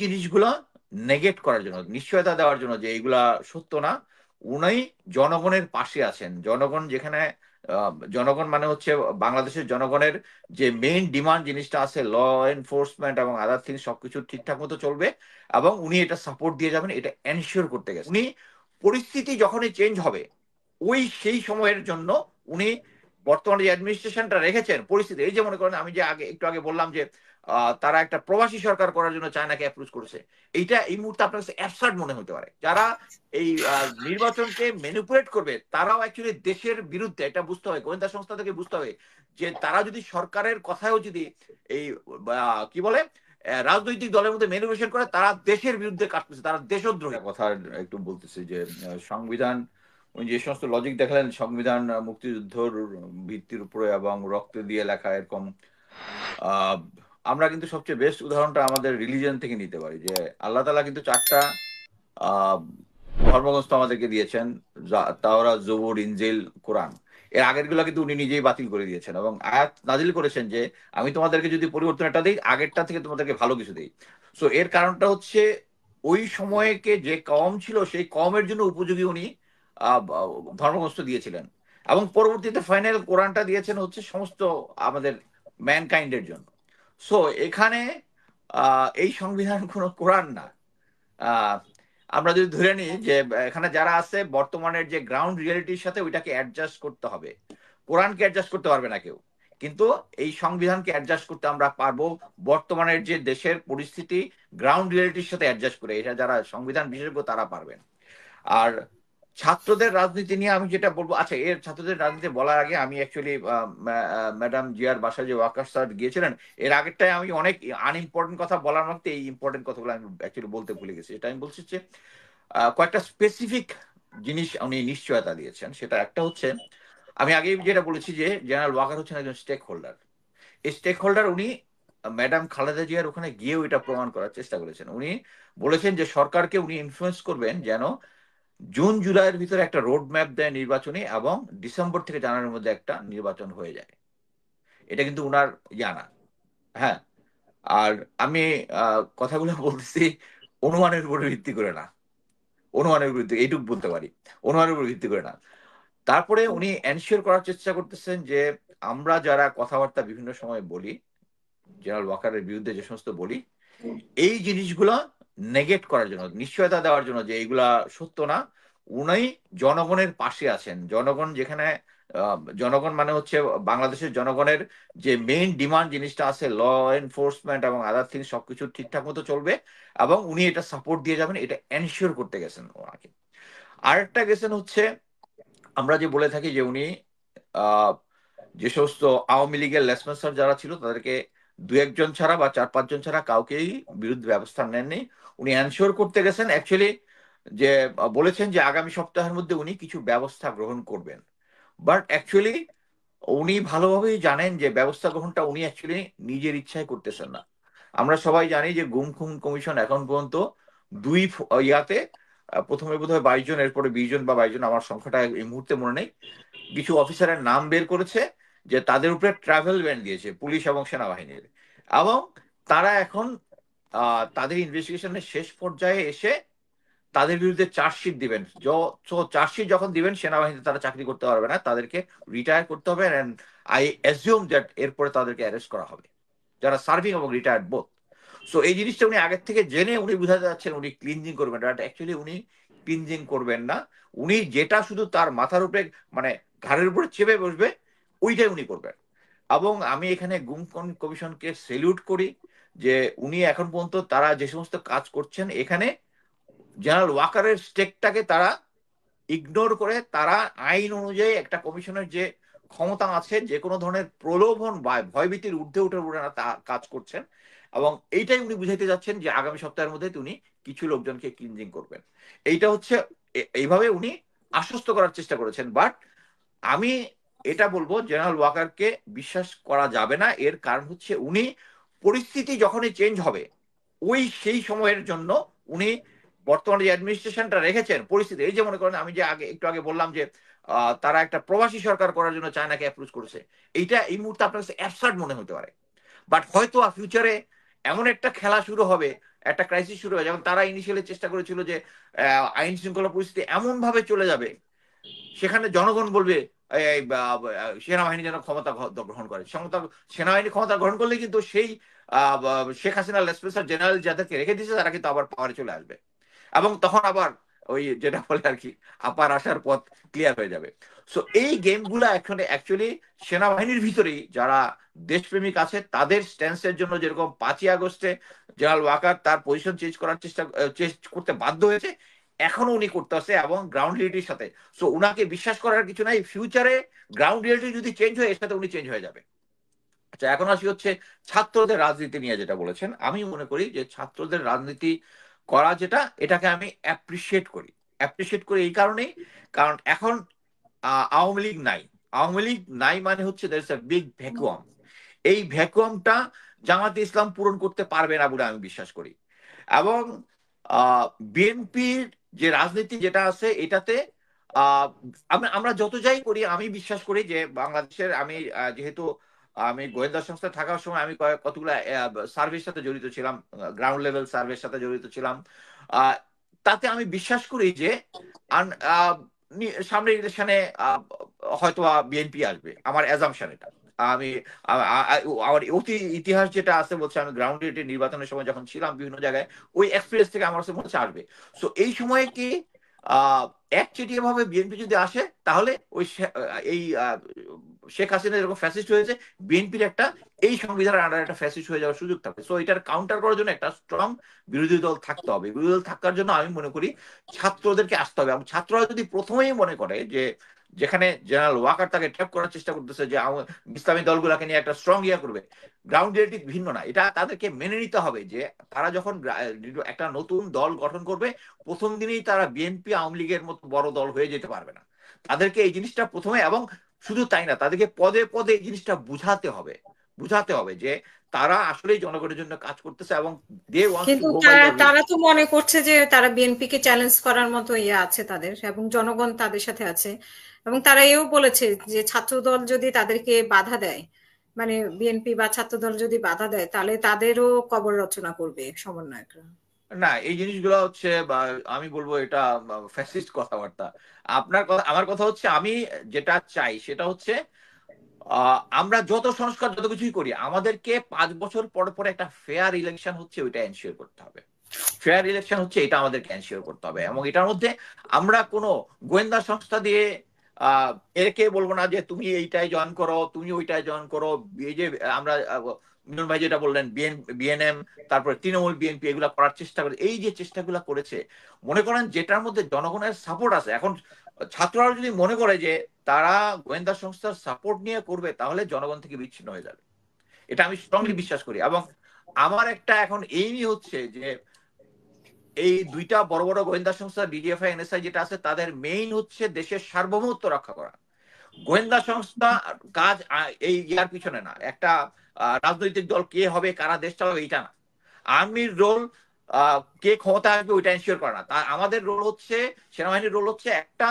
জিনিসগুলা নেগেট করার জন্য, নিশ্চয়তা দেওয়ার জন্য যে এইগুলা সত্য না, উনি জনগণের পাশে আছেন। জনগণ যেখানে জনগণ মানে হচ্ছে বাংলাদেশের জনগণের যে মেইন ডিমান্ড জিনিসটা আছে, ল এনফোর্সমেন্ট এবং আদার থিংস সবকিছু ঠিকঠাক মতো চলবে এবং উনি এটা সাপোর্ট দিয়ে যাবেন, এটা এনশিওর করতে গেছেন। উনি পরিস্থিতি যখনই চেঞ্জ হবে সেই সময়ের জন্য উনি বর্তমানে যে অ্যাডমিনিস্ট্রেশনটা রেখেছেন পরিস্থিতি, এই যে মনে করেন আমি যে একটু আগে বললাম যে তারা একটা প্রবাসী সরকার করার জন্য চায়নাকে অ্যাপ্রোচ করেছে, এইটা এই মুহূর্তে আপনার কাছে অ্যাবসার্ড মনে হতে পারে। যারা এই নির্বাচনকে ম্যানিপুলেট করবে তারাও অ্যাকচুয়ালি দেশের বিরুদ্ধে, এটা বুঝতে হবে, গোয়েন্দা সংস্থা থেকে বুঝতে হবে যে তারা যদি সরকারের কথাও যদি এই কি বলে রাজনৈতিক দলের মধ্যে ম্যানিপুলেশন করে, তারা দেশের বিরুদ্ধে কাজ করছে, তারা দেশদ্রোহী। কথা একটু বলতেছি যে সংবিধান, উনি যে সমস্ত লজিক দেখালেন, সংবিধান মুক্তিযুদ্ধর ভিত্তির উপরে এবং রক্ত দিয়ে লেখা, এরকম আমরা কিন্তু সবচেয়ে বেস্ট উদাহরণটা আমাদের রিলিজিয়ন থেকে নিতে পারি যে আল্লাহ তাআলা কিন্তু 4টা ধর্মগ্রন্থ আমাদেরকে দিয়েছেন, তাওরাত, জবুর, ইনজিল, কোরআন। এর আগের গুলা কিন্তু উনি নিজেই বাতিল করে দিয়েছেন এবং আয়াত নাজিল করেছেন যে আমি তোমাদেরকে যদি পরিবর্তন একটা দিই, আগেরটা থেকে তোমাদেরকে ভালো কিছু দিই। সো এর কারণটা হচ্ছে ওই সময়কে যে কওম ছিল সেই কওমের জন্য উপযোগী উনি ধর্মগ্রন্থ দিয়েছিলেন এবং পরবর্তীতে ফাইনাল কোরআনটা দিয়েছেন হচ্ছে সমস্ত আমাদের ম্যানকাইন্ডের জন্য। সো এখানে এই সংবিধান কোনো কোরআন না। আমরা যদি ধরে নিই যে এখানে যারা আছে বর্তমানের যে গ্রাউন্ড রিয়েলিটির সাথে ওইটাকে অ্যাডজাস্ট করতে হবে, কোরআনকে অ্যাডজাস্ট করতে পারবে না কেউ, কিন্তু এই সংবিধানকে অ্যাডজাস্ট করতে আমরা পারবো বর্তমানের যে দেশের পরিস্থিতি গ্রাউন্ড রিয়েলিটির সাথে অ্যাডজাস্ট করে। এটা যারা সংবিধান বিশেষজ্ঞ তারা পারবেন। আর ছাত্রদের রাজনীতি নিয়ে আমি যেটা বলবো, আচ্ছা এর ছাত্রদের রাজনীতি বলার আগে আমি অ্যাকচুয়ালি ম্যাডাম জিয়ার বাসায় যে ওয়াকার স্যার গিয়েছিলেন, এর আগেরটায় আমি অনেক আনইম্পর্টেন্ট কথা বলার মধ্যে এই ইম্পর্টেন্ট কথাগুলো আমি অ্যাকচুয়ালি বলতে ভুলে গেছি। এটা আমি বলছি যে কয়েকটা স্পেসিফিক জিনিস উনি নিশ্চয়তা দিয়েছেন। সেটা একটা হচ্ছে, আমি আগেই যেটা বলেছি যে জেনারেল ওয়াকার হচ্ছেন একজন স্টেক হোল্ডার। এই স্টেক হোল্ডার উনি ম্যাডাম খালেদা জিয়ার ওখানে গিয়েও এটা প্রমাণ করার চেষ্টা করেছেন। উনি বলেছেন যে সরকারকে উনি ইনফ্লুয়েন্স করবেন যেন জুন জুলাইয়ের ভিতরে একটা রোড ম্যাপ দেয় নির্বাচনী, এবং ডিসেম্বর থেকে জানুয়ারির মধ্যে একটা নির্বাচন হয়ে যায়। এটা কিন্তু উনার জানা। হ্যাঁ, আর আমি কথাগুলো বলতেছি অনুমানের উপর ভিত্তি করে না, অনুমানের ভিত্তি এইটুকু বলতে পারি, অনুমানের উপর ভিত্তি করে না। তারপরে উনি এনশিওর করার চেষ্টা করতেছেন যে আমরা যারা কথাবার্তা বিভিন্ন সময় বলি, জেনারেল ওয়াকারের বিরুদ্ধে যে সমস্ত বলি, এই জিনিসগুলা নেগেট করার জন্য, নিশ্চয়তা দেওয়ার জন্য যে এইগুলা সত্য না, উনি জনগণের পাশে আছেন। জনগণ যেখানে জনগণ মানে হচ্ছে বাংলাদেশের জনগণের যে মেইন ডিমান্ড জিনিসটা আছে, ল এনফোর্সমেন্ট এবং আদার থিংস সবকিছু ঠিকঠাক মতো চলবে এবং উনি এটা সাপোর্ট দিয়ে যাবেন, এটা এনশিওর করতে গেছেন ওনাকে। আরেকটা গেছেন হচ্ছে, আমরা যে বলে থাকি যে উনি যে সমস্ত আওয়ামী লীগের লেসপেন্সার যারা ছিল তাদেরকে 2-1 জন ছাড়া বা 4-5 জন ছাড়া কাউকেই বিরুদ্ধে ব্যবস্থা নেননি। উনি এনশিওর করতে গেছেন অ্যাকচুয়ালি যে বলেছেন যে আগামী সপ্তাহের মধ্যে উনি কিছু ব্যবস্থা গ্রহণ করবেন। বাট অ্যাকচুয়ালি উনি ভালোভাবেই জানেন যে ব্যবস্থা গ্রহণটা উনি অ্যাকচুয়ালি নিজের ইচ্ছায় করতেছেন না। আমরা সবাই জানি যে গুম খুন কমিশন এখন পর্যন্ত দুই ইয়াতে, প্রথমে বোধহয় 22 জন, এরপরে 20 জন বা 22 জন, আমার সংখ্যাটা এই মুহূর্তে মনে নেই, কিছু অফিসারের নাম বের করেছে যে তাদের উপরে ট্রাভেল ব্যান দিয়েছে পুলিশ এবং সেনাবাহিনীর, এবং তারা এখন তাদের ইনভেস্টিগেশনের শেষ পর্যায়ে এসে তাদের বিরুদ্ধে চার্জশিট দিবেন। চার্জশিট যখন দিবেন সেনাবাহিনীতে তারা চাকরি করতে পারবে না, তাদেরকে রিটায়ার করতে হবে। এন্ড আই অ্যাজিউম দ্যাট এরপরে তাদেরকে অ্যারেস্ট করা হবে, যারা সার্ভিং এবং রিটায়ার্ড বোথ। সো এই জিনিসটা উনি আগের থেকে জেনে উনি বুঝাতে যাচ্ছেন উনি ক্লিনজিং করবেন, বাট অ্যাকচুয়ালি উনি ক্লিনজিং করবেন না। উনি যেটা শুধু তার মাথার উপরে মানে ঘাড়ের উপরে চেপে বসবে ওইটাই উনি করবেন। এবং আমি এখানে গুম কমিশনকে সেলিউট করি যে উনি এখন পর্যন্ত তারা যে সমস্ত কাজ করছেন, এখানে জেনারেল ওয়াকারের স্টেকটাকে তারা ইগনোর করে তারা আইন অনুযায়ী একটা কমিশনের যে ক্ষমতা আছে যে কোনো ধরনের প্রলোভন বা ভয়ভীতির ঊর্ধ্বে উঠে ওনারা তা কাজ করছেন। এবং এইটাই উনি বুঝাইতে যাচ্ছেন যে আগামী সপ্তাহের মধ্যে উনি কিছু লোকজনকে ক্লিনজিং করবেন। এইটা হচ্ছে এইভাবে উনি আশ্বস্ত করার চেষ্টা করেছেন। বাট আমি এটা বলবো জেনারেল ওয়াকারকে বিশ্বাস করা যাবে না। এর কারণ হচ্ছে উনি পরিস্থিতি যখনই চেঞ্জ হবে সেই সময়ের জন্য উনি বর্তমানে যে অ্যাডমিনিস্ট্রেশনটা রেখেছেন পরিস্থিতি, এই যে মনে করেন আমি যে একটু আগে বললাম যে তারা একটা প্রবাসী সরকার করার জন্য চায়নাকে অ্যাপ্রোচ করেছে, এইটা এই মুহূর্তে আপনার কাছে অ্যাবসার্ড মনে হতে পারে, বাট হয়তো ফিউচারে এমন একটা খেলা শুরু হবে একটা ক্রাইসিস শুরু হয়, যখন তারা ইনিশিয়ালি চেষ্টা করেছিল যে আইন শৃঙ্খলা পরিস্থিতি এমন ভাবে চলে যাবে সেখানে জনগণ বলবে সেনাবাহিনী যেন ক্ষমতা গ্রহণ করে, সেনাবাহিনী ক্ষমতা গ্রহণ করলে কিন্তু সেই শেখ হাসিনা লেসপেসার জেনারেল যাদেরকে রেখে দিয়েছে তারা কিন্তু আবার পাওয়ারে চলে আসবে, এবং তখন আবার ওই যেটা বলে আর কি আপার আসার পথ ক্লিয়ার হয়ে যাবে। সো এই গেমগুলা এখন অ্যাকচুয়ালি সেনাবাহিনীর ভিতরেই যারা দেশপ্রেমিক আছে তাদের স্ট্যান্সের জন্য, যেরকম 5ই আগস্টে জেনারেল ওয়াকার তার পজিশন চেঞ্জ করার চেষ্টা করতে বাধ্য হয়েছে, এখনো উনি করতেছে এবং গ্রাউন্ড রিয়েলিটির সাথে। সো উনাকে বিশ্বাস করার কিছু নাই, ফিউচারে গ্রাউন্ড রিয়েলিটি যদি চেঞ্জ হয় এর সাথে উনি চেঞ্জ হয়ে যাবে। আচ্ছা, এখন আসি হচ্ছে ছাত্রদের রাজনীতি নিয়ে যেটা বলেছেন। আমি মনে করি যে ছাত্রদের রাজনীতি করা যেটা, এটাকে আমি অ্যাপ্রিসিয়েট করি এই কারণেই, কারণ এখন আওয়ামী লীগ নাই। আওয়ামী লীগ নাই মানে হচ্ছে there is a big vacuum. এই ভ্যাকুয়ামটা জামাতে ইসলাম পূরণ করতে পারবে না বলে আমি বিশ্বাস করি। এবং বিএনপির যে রাজনীতি যেটা আছে এটাতে আমরা যত যাই করি, আমি বিশ্বাস করি যে বাংলাদেশের, আমি যেহেতু আমি গোয়েন্দা সংস্থায় থাকার সময় আমি কতগুলো সার্ভের সাথে জড়িত ছিলাম, গ্রাউন্ড লেভেল সার্ভের সাথে জড়িত ছিলাম, আহ, তাতে আমি বিশ্বাস করি যে সামনের ইলেকশনে হয়তো বিএনপি আসবে, আমার অ্যাজাম্পশন এটা। আমি আমার অতি ইতিহাস যেটা আছে বলছে, আমি গ্রাউন্ড রিয়েলিটি নির্বাচনের সময় যখন ছিলাম বিভিন্ন জায়গায়, ওই এক্সপিরিয়েন্স থেকে আমার কাছে মনে হচ্ছে আসবে। সো এই সময়ে কি একচেটিয়া ভাবে বিএনপি যদি আসে, তাহলে ওই এই শেখ হাসিনা যেরকম ফ্যাসিস্ট হয়েছে, বিএনপির একটা এই সংবিধানের আন্ডারে একটা ফ্যাসিস্ট হয়ে যাওয়ার সুযোগ থাকবে। সো এটার কাউন্টার করার জন্য একটা স্ট্রং বিরোধী দল থাকতে হবে। বিরোধী দল থাকার জন্য আমি মনে করি ছাত্রদেরকে আসতে হবে। এবং ছাত্ররা যদি প্রথমেই মনে করে যে যেখানে জেনারেল ওয়াকার তাকে ট্র্যাপ করার চেষ্টা করতেছে যে ইসলামী দলগুলোকে নিয়ে একটা স্ট্রং ইয়া করবে, গ্রাউন্ড রিয়েলিটি ভিন্ন না, এটা তাদেরকে মেনে নিতে হবে যে তারা যখন একটা নতুন দল গঠন করবে, প্রথম দিনেই তারা বিএনপি আওয়ামী লীগের মতো বড় দল হয়ে যেতে পারবে না। তাদেরকে এই জিনিসটা প্রথমে, এবং শুধু তাই না, তাদেরকে পদে পদে এই জিনিসটা বুঝাতে হবে যে তারা আসলেই জনগণের জন্য কাজ করতেছে এবং দে ওয়ান্টস টু কিন্তু গো বাই তারা দ্য রুল। তারা তো মনে করছে যে তারা বিএনপি কে চ্যালেঞ্জ করার মতো ইয়ে আছে তাদের, এবং জনগণ তাদের সাথে আছে। এবং তারা এও বলেছে যে ছাত্রদল যদি তাদেরকে বাধা দেয়, মানে বিএনপি বা ছাত্রদল যদি বাধা দেয়, তাহলে তাদেরও কবর রচনা করবে সমন্বয়করা। না, এই জিনিসগুলো হচ্ছে বা আমি বলবো এটা ফ্যাসিস্ট কথাবার্তা। আপনার কথা, আমার কথা হচ্ছে, আমি যেটা চাই সেটা হচ্ছে আমরা যত সংস্কার যত কিছুই করি, আমাদেরকে 5 বছর পর পর একটা ফেয়ার ইলেকশন হচ্ছে ওইটা এনশিওর করতে হবে। ফেয়ার ইলেকশন হচ্ছে এটা আমাদেরকে এনশিওর করতে হবে, এবং এটার মধ্যে আমরা কোনো গোয়েন্দা সংস্থা দিয়ে আহ একে বলবো না যে তুমি এইটাই জয়েন করো, তুমি ওইটাই জয়েন করো। এই যে আমরা মিলন ভাই যেটা বললেন, বিএনএম, তারপরে তৃণমূল বিএনপি এগুলা করার চেষ্টা করে, এই যে চেষ্টাগুলা করেছে, মনে করেন যেটার মধ্যে জনগণের সাপোর্ট আছে। এখন ছাত্ররা যদি মনে করে যে তারা গোয়েন্দা সংস্থার সাপোর্ট নিয়ে করবে, তাহলে জনগণ থেকে বিচ্ছিন্ন হয়ে যাবে। এটা আমি স্ট্রংলি বিশ্বাস করি। এবং আমার একটা এখন এইমই হচ্ছে যে এই দুইটা বড় বড় গোয়েন্দা সংস্থা ডিজিএফআই এনএসআই যেটা আছে, তাদের মেইন হচ্ছে দেশের সার্বভৌমত্ব রক্ষা করা। গোয়েন্দা সংস্থা কাজ এই ইয়ার পিছনে না, একটা রাজনৈতিক দল কে হবে, কারা দেশ চালাবে, এইটা না। আর্মির রোল কে ক্ষমতা আসবে ওইটা এনশিওর করা না। তা আমাদের রোল হচ্ছে, সেনাবাহিনীর রোল হচ্ছে একটা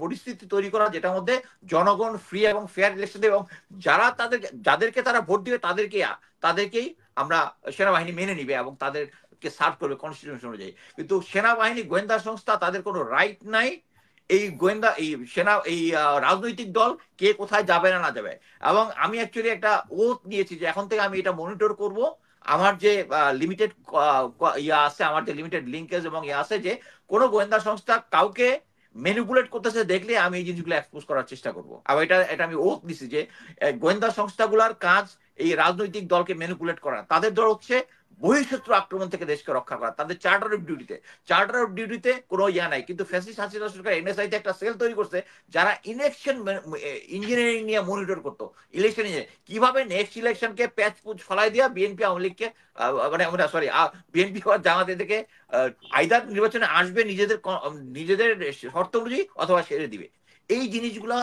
পরিস্থিতি তৈরি করা যেটার মধ্যে জনগণ ফ্রি এবং ফেয়ার ইলেকশন দেবে, এবং যাদেরকে তারা ভোট দিবে তাদেরকেই আমরা সেনাবাহিনী মেনে নিবে এবং তাদেরকে সার্ভ করবে কনস্টিটিউশন অনুযায়ী। কিন্তু সেনাবাহিনী গোয়েন্দা সংস্থা, তাদের কোনো রাইট নাই এই গোয়েন্দা, এই সেনা, এই রাজনৈতিক দল কে কোথায় যাবে না যাবে। এবং আমি অ্যাকচুয়ালি একটা ওথ নিয়েছি যে এখন থেকে আমি এটা মনিটর করব। আমার যে লিমিটেড ইয়া আছে, আমার যে লিমিটেড লিঙ্কেজ এবং ইয়া আছে, যে কোনো গোয়েন্দা সংস্থা কাউকে ম্যানিপুলেট করতেছে দেখলে আমি এই জিনিসগুলো এক্সপোজ করার চেষ্টা করব। আর এটা এটা আমি ওথ দিছি যে গোয়েন্দা সংস্থাগুলোর কাজ এই রাজনৈতিক দলকে ম্যানিপুলেট করা। তাদের দল হচ্ছে বহিঃশত্রু আক্রমণ থেকে দেশকে রক্ষা করা, তাদের চার্টার অফ ডিউটিতে কোনো ইয়া নাই। কিন্তু ফ্যাসিস্ট হাসিনা সরকার এনএসআইতে একটা সেল তৈরি করছে যারা ইলেকশন ইঞ্জিনিয়ারিং নিয়ে মনিটর করতো, ইলেকশন কিভাবে নেক্সট ইলেকশনকে প্যাচ পুচ ফলাই দিয়া বিএনপি আওয়ামী লীগকে মানে সরি বিএনপি জামাতে থেকে আইদার নির্বাচনে আসবে নিজেদের নিজেদের শর্ত অনুযায়ী, অথবা ছেড়ে দিবে। এই জিনিসগুলা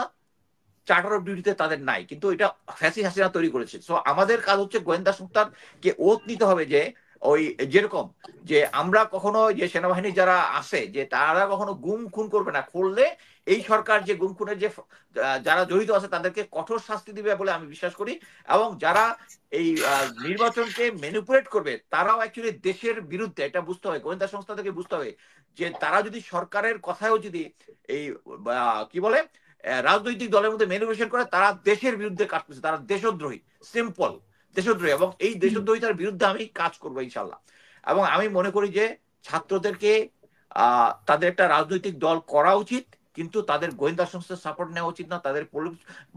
চার্টার অফ ডিউটিতে তাদের নাই, কিন্তু এটা ফ্যাসি হাসিনা তৈরি করেছে। সো আমাদের কাজ হচ্ছে গোয়েন্দা সংস্থার কে ওত নিতে হবে যে ওই যেরকম যে আমরা কখনো যে সেনাবাহিনী যারা আছে যে তারা কখনো গুম খুন করবে না, করলে এই সরকার যে গুম খুনের যে যারা জড়িত আছে তাদেরকে কঠোর শাস্তি দিবে বলে আমি বিশ্বাস করি। এবং যারা এই নির্বাচনকে ম্যানিপুলেট করবে তারাও অ্যাকচুয়ালি দেশের বিরুদ্ধে, এটা বুঝতে হবে, গোয়েন্দা সংস্থা থেকে বুঝতে হবে যে তারা যদি সরকারের কথাও যদি এই কি বলে রাজনৈতিক দলের মধ্যে ম্যানিপুলেশন করে, তারা দেশের বিরুদ্ধে কাজ করছে, তারা দেশদ্রোহী, সিম্পল দেশদ্রোহী। এবং এই দেশদ্রোহিতার বিরুদ্ধে আমি কাজ করবো ইনশাল্লাহ। এবং আমি মনে করি যে ছাত্রদেরকে তাদের একটা রাজনৈতিক দল করা উচিত, কিন্তু তাদের গোয়েন্দা সংস্থার সাপোর্ট নেওয়া উচিত না, তাদের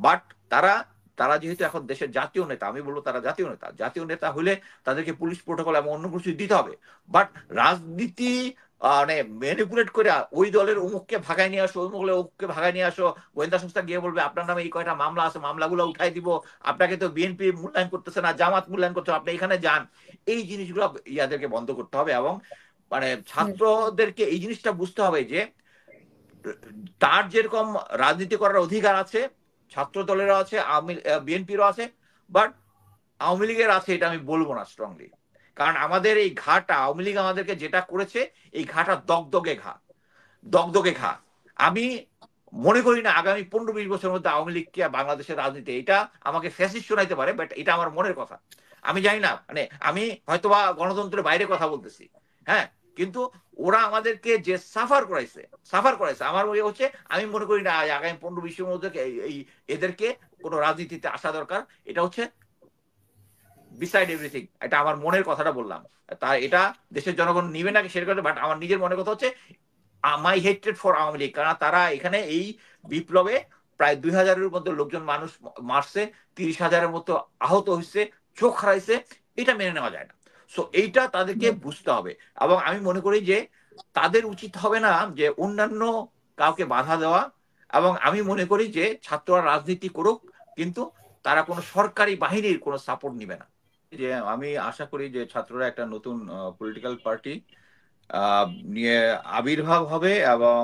বাট তারা তারা যেহেতু এখন দেশের জাতীয় নেতা, আমি বলবো তারা জাতীয় নেতা, জাতীয় নেতা হলে তাদেরকে পুলিশ প্রোটোকল এবং অন্য কিছু দিতে হবে। বাট রাজনীতি মানে ম্যানিপুলেট করে ওই দলের অমুককে ভাগায় নিয়ে আসো, অমুক অমুককে ভাগায় নিয়ে আসো, গোয়েন্দা সংস্থা গিয়ে বলবে আপনার নামে এই কয়টা মামলা আছে, মামলাগুলো উঠাই দিব, আপনাকে তো বিএনপি মূল্যায়ন করতেছে না, জামাত মূল্যায়ন করছে, আপনি এখানে যান। এই জিনিসগুলো ইয়াদেরকে বন্ধ করতে হবে। এবং মানে ছাত্রদেরকে এই জিনিসটা বুঝতে হবে যে তার যেরকম রাজনীতি করার অধিকার আছে, ছাত্র দলেরও আছে, বিএনপিরও আছে, বাট আওয়ামী লীগের আছে এটা আমি বলবো না স্ট্রংলি। কারণ আমাদের এই ঘাটা, আওয়ামী লীগ আমাদেরকে যেটা করেছে, এই ঘাটা দগদগে ঘা, দগদগে ঘা। আমি মনে করি না আগামী 15-20 বছরের মধ্যে আওয়ামী লীগকে বাংলাদেশের রাজনীতি, এটা আমাকে ফ্যাসিস্ট শোনাইতে পারে, বাট এটা আমার মনের কথা। আমি জানি না, মানে আমি হয়তোবা গণতন্ত্রের বাইরে কথা বলতেছি, হ্যাঁ, কিন্তু ওরা আমাদেরকে যে সাফার করাইছে আমার মনে হচ্ছে, আমি মনে করি না আগামী 15-20 মধ্যে এই এদেরকে কোনো রাজনীতিতে আসা দরকার। এটা হচ্ছে বিসাইড এভরিথিং, এটা আমার মনের কথাটা বললাম। তা এটা দেশের জনগণ নিবে নাকি সেটা, বাট আমার নিজের মনের কথা হচ্ছে মাই হেট্রেড ফর আওয়ামী লীগ। কারণ তারা এখানে এই বিপ্লবে প্রায় 2000-এর মধ্যে লোকজন মানুষ মারছে, 30,000-এর মতো আহত হয়েছে, চোখ হারাইছে, এটা মেনে নেওয়া যায় না। সো এইটা তাদেরকে বুঝতে হবে। এবং আমি মনে করি যে তাদের উচিত হবে না যে অন্যান্য কাউকে বাধা দেওয়া। এবং আমি মনে করি যে ছাত্ররা রাজনীতি করুক, কিন্তু তারা কোনো সরকারি বাহিনীর কোনো সাপোর্ট নিবে না। যে আমি আশা করি যে ছাত্ররা একটা নতুন পলিটিক্যাল পার্টি নিয়ে আবির্ভাব হবে, এবং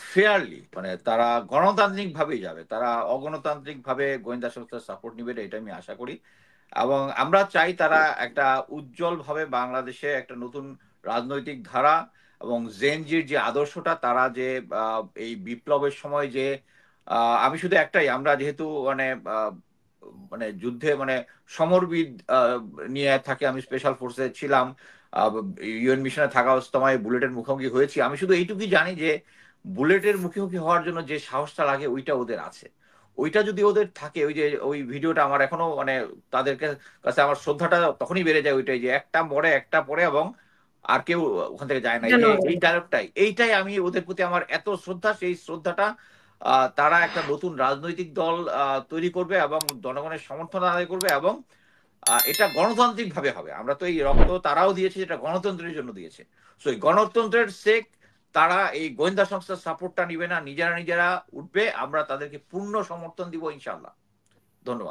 ফেয়ারলি, মানে তারা গণতান্ত্রিক ভাবেই যাবে, তারা অগণতান্ত্রিক ভাবে গোয়েন্দা সংস্থার সাপোর্ট নিবে, এটা আমি আশা করি। এবং আমরা চাই তারা একটা উজ্জ্বল ভাবে বাংলাদেশে একটা নতুন রাজনৈতিক ধারা এবং জেনজির যে আদর্শটা, তারা যে এই বিপ্লবের সময় যে আমি শুধু একটাই, আমরা যেহেতু মানে মানে যুদ্ধে মানে সমরবিদ নিয়ে থাকে, আমি স্পেশাল ফোর্সে ছিলাম, ইউএন মিশনে থাকা অবস্থায় বুলেটের মুখোমুখি হয়েছি, আমি শুধু এইটুকুই জানি যে বুলেটের মুখোমুখি হওয়ার জন্য যে সাহসটা লাগে ওইটা ওদের আছে। ওইটা যদি ওদের থাকে, ওই যে ওই ভিডিওটা আমার এখনো মানে তাদেরকে কাছে আমার শ্রদ্ধাটা তখনই বেড়ে যায়, ওইটাই যে একটা মরে একটা পরে এবং আর কেউ ওখান থেকে যায় না, এই যে এই ডায়লগটাই, এইটাই আমি ওদের প্রতি আমার এত শ্রদ্ধা। সেই শ্রদ্ধাটা তারা একটা নতুন রাজনৈতিক দল তৈরি করবে এবং জনগণের সমর্থন আদায় করবে, এবং এটা গণতান্ত্রিক ভাবে হবে। আমরা তো এই রক্ত তারাও দিয়েছে, যেটা গণতন্ত্রের জন্য দিয়েছে। সো এই গণতন্ত্রের সেক তারা এই গোয়েন্দা সংস্থার সাপোর্টটা নিবে না, নিজেরা নিজেরা উঠবে, আমরা তাদেরকে পূর্ণ সমর্থন দিব ইনশাল্লাহ। ধন্যবাদ।